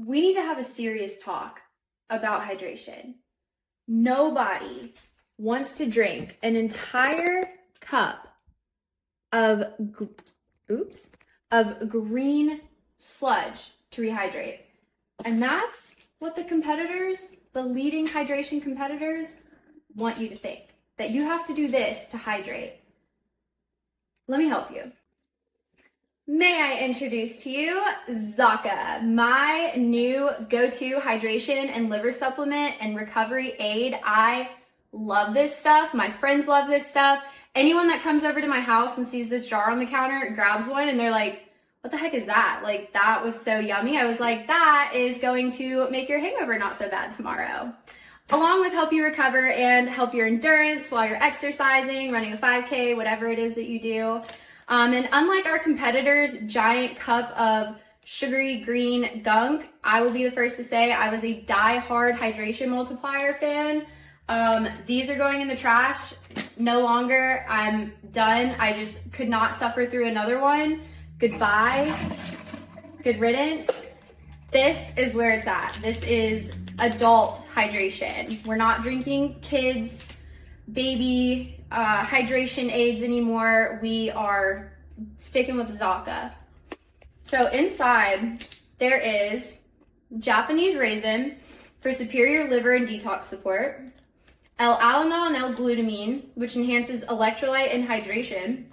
we need to have a serious talk about hydration. Nobody wants to drink an entire cup of green sludge to rehydrate. And that's what the competitors, the leading hydration competitors, want you to think. That you have to do this to hydrate. Let me help you. May I introduce to you Zaca, my new go-to hydration and liver supplement and recovery aid. I love this stuff. My friends love this stuff. Anyone that comes over to my house and sees this jar on the counter grabs one and they're like, what the heck is that? Like, that was so yummy. I was like, that is going to make your hangover not so bad tomorrow. Along with help you recover and help your endurance while you're exercising, running a 5K, whatever it is that you do. And unlike our competitors' giant cup of sugary green gunk, I will be the first to say I was a die-hard hydration multiplier fan. These are going in the trash. No longer. I'm done. I just could not suffer through another one. Goodbye. Good riddance. This is where it's at. This is adult hydration. We're not drinking kids, baby hydration aids anymore. We are sticking with Zaca. So inside there is Japanese raisin for superior liver and detox support, L-alanine and L-glutamine, which enhances electrolyte and hydration,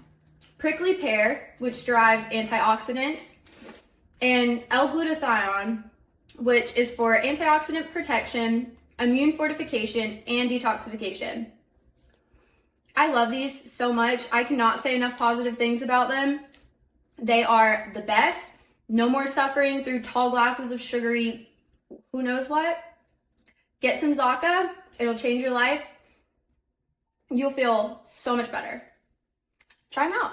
prickly pear, which drives antioxidants, and L-glutathione, which is for antioxidant protection, immune fortification, and detoxification. I love these so much. I cannot say enough positive things about them. They are the best. No more suffering through tall glasses of sugary who knows what. Get some Zaca. It'll change your life. You'll feel so much better. Try them out.